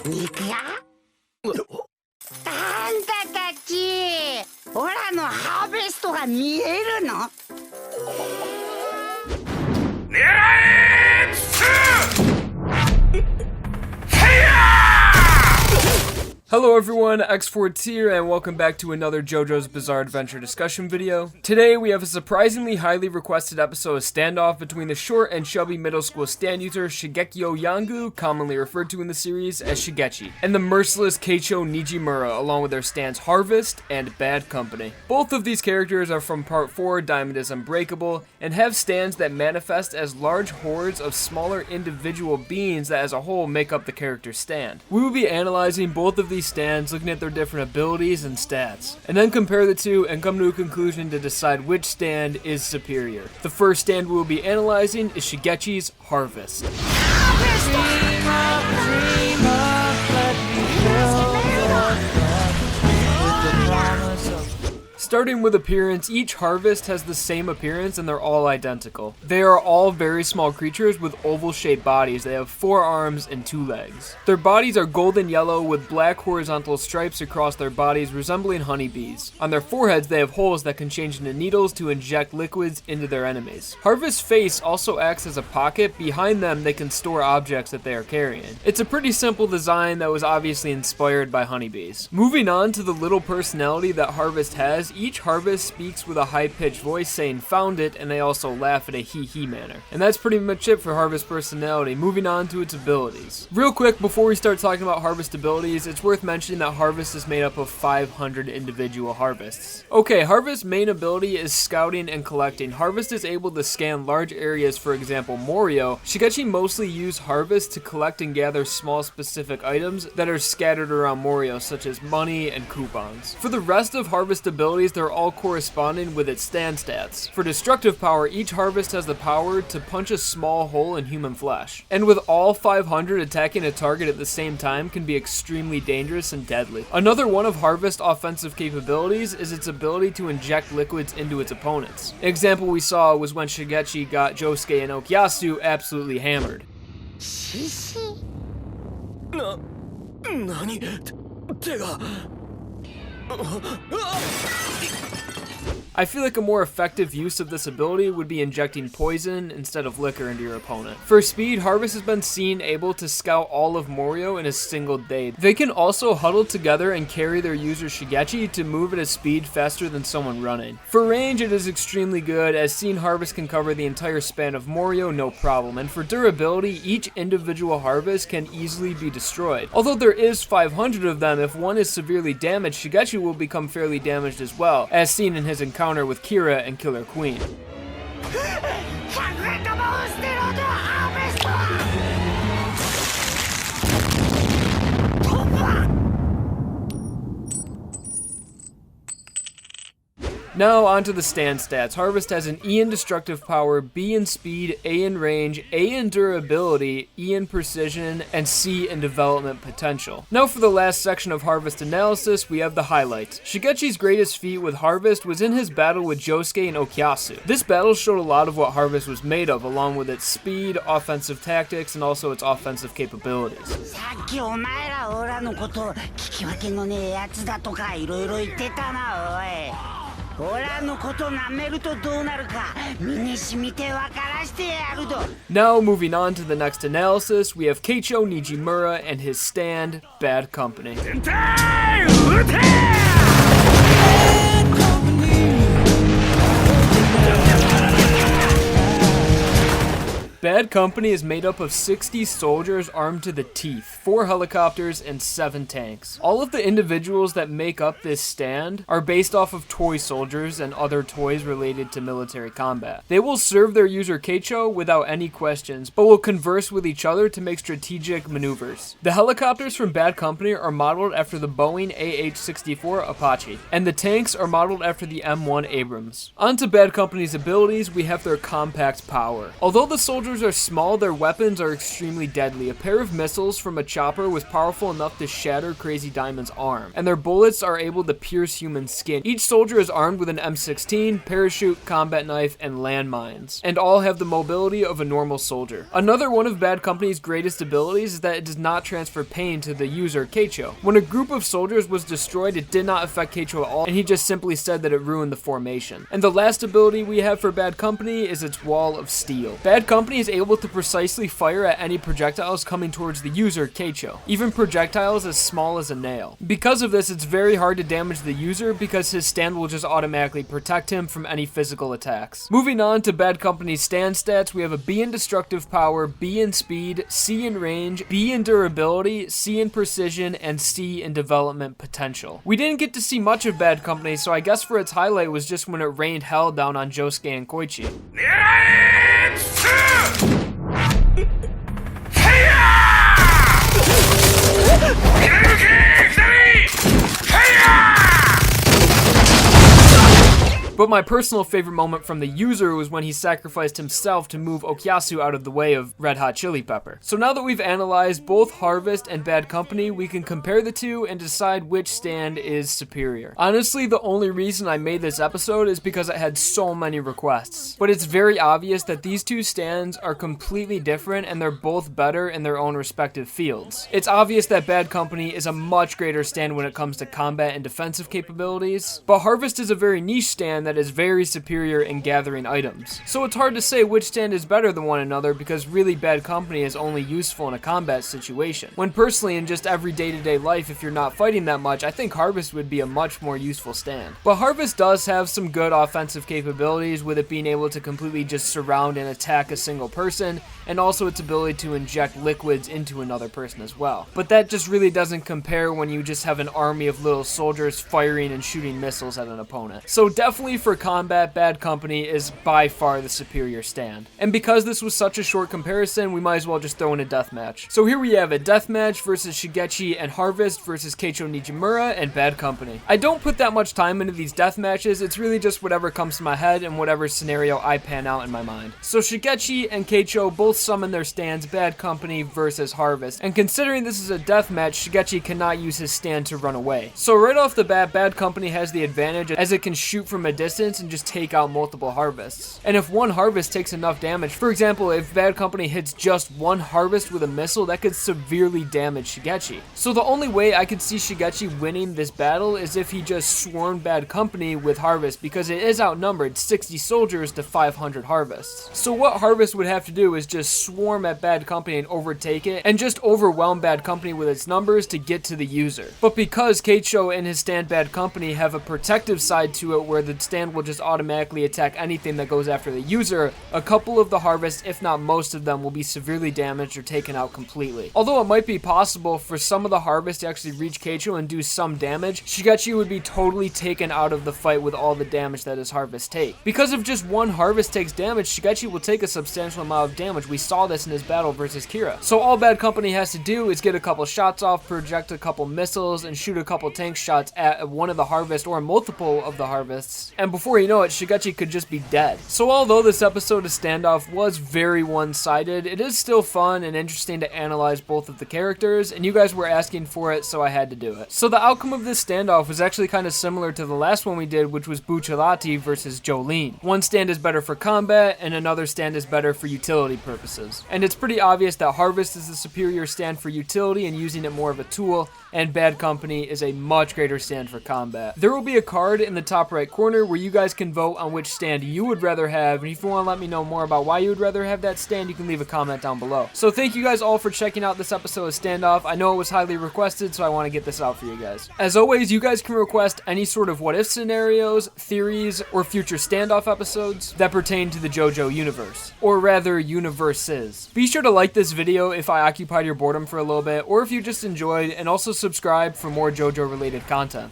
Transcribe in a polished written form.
肉屋あんたたちオラのハーベストが見えるの狙えHello everyone, xForts here, and welcome back to another JoJo's Bizarre Adventure discussion video. Today we have a surprisingly highly requested episode of standoff between the short and chubby middle school stand user Shigekyo Yangu, commonly referred to in the series as Shigechi, and the merciless Keicho Nijimura, along with their stands Harvest and Bad Company. Both of these characters are from Part 4, Diamond is Unbreakable, and have stands that manifest as large hordes of smaller individual beings that as a whole make up the character's stand. We will be analyzing both of these stands, looking at their different abilities and stats, and then compare the two and come to a conclusion to decide which stand is superior. The first stand we will be analyzing is Shigechi's Harvest. Starting with appearance, each Harvest has the same appearance and they're all identical. They are all very small creatures with oval-shaped bodies. They have 4 arms and 2 legs. Their bodies are golden yellow with black horizontal stripes across their bodies resembling honeybees. On their foreheads, they have holes that can change into needles to inject liquids into their enemies. Harvest's face also acts as a pocket. Behind them, they can store objects that they are carrying. It's a pretty simple design that was obviously inspired by honeybees. Moving on to the little personality that Harvest has, each Harvest speaks with a high-pitched voice saying "found it," and they also laugh in a hee-hee manner. And that's pretty much it for Harvest's personality. Moving on to its abilities. Real quick, before we start talking about Harvest abilities, it's worth mentioning that Harvest is made up of 500 individual Harvests. Okay, Harvest's main ability is scouting and collecting. Harvest is able to scan large areas, for example Morio. Shigechi mostly used Harvest to collect and gather small specific items that are scattered around Morio, such as money and coupons. For the rest of Harvest abilities, they're all corresponding with its stand stats. For destructive power, each Harvest has the power to punch a small hole in human flesh. And with all 500 attacking a target at the same time can be extremely dangerous and deadly. Another one of Harvest's offensive capabilities is its ability to inject liquids into its opponents. An example we saw was when Shigechi got Josuke and Okuyasu absolutely hammered. I feel like a more effective use of this ability would be injecting poison instead of liquor into your opponent. For speed, Harvest has been seen able to scout all of Morio in a single day. They can also huddle together and carry their user Shigechi to move at a speed faster than someone running. For range, it is extremely good, as seeing Harvest can cover the entire span of Morio no problem, and for durability, each individual Harvest can easily be destroyed. Although there is 500 of them, if one is severely damaged, Shigechi will become fairly damaged as well, as seen in his encounter with Kira and Killer Queen. Now onto the stand stats. Harvest has an E in destructive power, B in speed, A in range, A in durability, E in precision, and C in development potential. Now for the last section of Harvest analysis, we have the highlights. Shigechi's greatest feat with Harvest was in his battle with Josuke and Okuyasu. This battle showed a lot of what Harvest was made of, along with its speed, offensive tactics, and also its offensive capabilities. さっきお前らオラのこと聞き分けのねえやつだとかいろいろ言ってたなおい。オラのこと舐めるとどうなるか身に染みて分からしてやるぞ。 Now moving on to the next analysis, we have Keicho Nijimura and his stand, Bad Company. Bad Company is made up of 60 soldiers armed to the teeth, 4 helicopters, and 7 tanks. All of the individuals that make up this stand are based off of toy soldiers and other toys related to military combat. They will serve their user Keicho without any questions, but will converse with each other to make strategic maneuvers. The helicopters from Bad Company are modeled after the Boeing AH-64 Apache, and the tanks are modeled after the M1 Abrams. On to Bad Company's abilities, we have their compact power. Although the soldiers soldiers are small, their weapons are extremely deadly. A pair of missiles from a chopper was powerful enough to shatter Crazy Diamond's arm, and their bullets are able to pierce human skin. Each soldier is armed with an M16, parachute, combat knife, and landmines, and all have the mobility of a normal soldier. Another one of Bad Company's greatest abilities is that it does not transfer pain to the user, Keicho. When a group of soldiers was destroyed, it did not affect Keicho at all, and he just simply said that it ruined the formation. And the last ability we have for Bad Company is its Wall of Steel. Bad Company is able to precisely fire at any projectiles coming towards the user, Keicho, even projectiles as small as a nail. Because of this, it's very hard to damage the user because his stand will just automatically protect him from any physical attacks. Moving on to Bad Company's stand stats, we have a B in destructive power, B in speed, C in range, B in durability, C in precision, and C in development potential. We didn't get to see much of Bad Company, so I guess for its highlight was just when it rained hell down on Josuke and Koichi. But my personal favorite moment from the user was when he sacrificed himself to move Okuyasu out of the way of Red Hot Chili Pepper. So now that we've analyzed both Harvest and Bad Company, we can compare the two and decide which stand is superior. Honestly, the only reason I made this episode is because I had so many requests. But it's very obvious that these two stands are completely different and they're both better in their own respective fields. It's obvious that Bad Company is a much greater stand when it comes to combat and defensive capabilities, but Harvest is a very niche stand that is very superior in gathering items. So it's hard to say which stand is better than one another because really Bad Company is only useful in a combat situation. When personally in just every day-to-day life, if you're not fighting that much, I think Harvest would be a much more useful stand. But Harvest does have some good offensive capabilities with it being able to completely just surround and attack a single person, and also its ability to inject liquids into another person as well. But that just really doesn't compare when you just have an army of little soldiers firing and shooting missiles at an opponent. So definitely for combat, Bad Company is by far the superior stand. And because this was such a short comparison, we might as well just throw in a deathmatch. So here we have a deathmatch versus Shigechi and Harvest versus Keicho Nijimura and Bad Company. I don't put that much time into these deathmatches, it's really just whatever comes to my head and whatever scenario I pan out in my mind. So Shigechi and Keicho both summon their stands, Bad Company versus Harvest. And considering this is a deathmatch, Shigechi cannot use his stand to run away. So right off the bat, Bad Company has the advantage as it can shoot from a distance and just take out multiple Harvests. And if one Harvest takes enough damage, for example, if Bad Company hits just one Harvest with a missile, that could severely damage Shigechi. So the only way I could see Shigechi winning this battle is if he just swarmed Bad Company with Harvest, because it is outnumbered 60 soldiers to 500 Harvests. So what Harvest would have to do is just swarm at Bad Company and overtake it, and just overwhelm Bad Company with its numbers to get to the user. But because Keicho and his stand Bad Company have a protective side to it where the stand will just automatically attack anything that goes after the user, a couple of the Harvests, if not most of them, will be severely damaged or taken out completely. Although it might be possible for some of the Harvests to actually reach Keicho and do some damage, Shigechi would be totally taken out of the fight with all the damage that his Harvests take. Because if just one Harvest takes damage, Shigechi will take a substantial amount of damage. We saw this in his battle versus Kira. So all Bad Company has to do is get a couple shots off, project a couple missiles, and shoot a couple tank shots at one of the Harvests or multiple of the Harvests, and before you know it, Shigechi could just be dead. So although this episode of Standoff was very one-sided, it is still fun and interesting to analyze both of the characters, and you guys were asking for it, so I had to do it. So the outcome of this standoff was actually kind of similar to the last one we did, which was Bucciolati versus Jolene. One stand is better for combat, and another stand is better for utility purposes. And it's pretty obvious that Harvest is the superior stand for utility and using it more of a tool, and Bad Company is a much greater stand for combat. There will be a card in the top right corner where you guys can vote on which stand you would rather have, and if you want to let me know more about why you would rather have that stand, you can leave a comment down below. So thank you guys all for checking out this episode of Standoff. I know it was highly requested, so I want to get this out for you guys. As always, you guys can request any sort of what if scenarios, theories, or future Standoff episodes that pertain to the JoJo universe, or rather universes. Be sure to like this video if I occupied your boredom for a little bit, or if you just enjoyed, and also subscribe for more JoJo related content.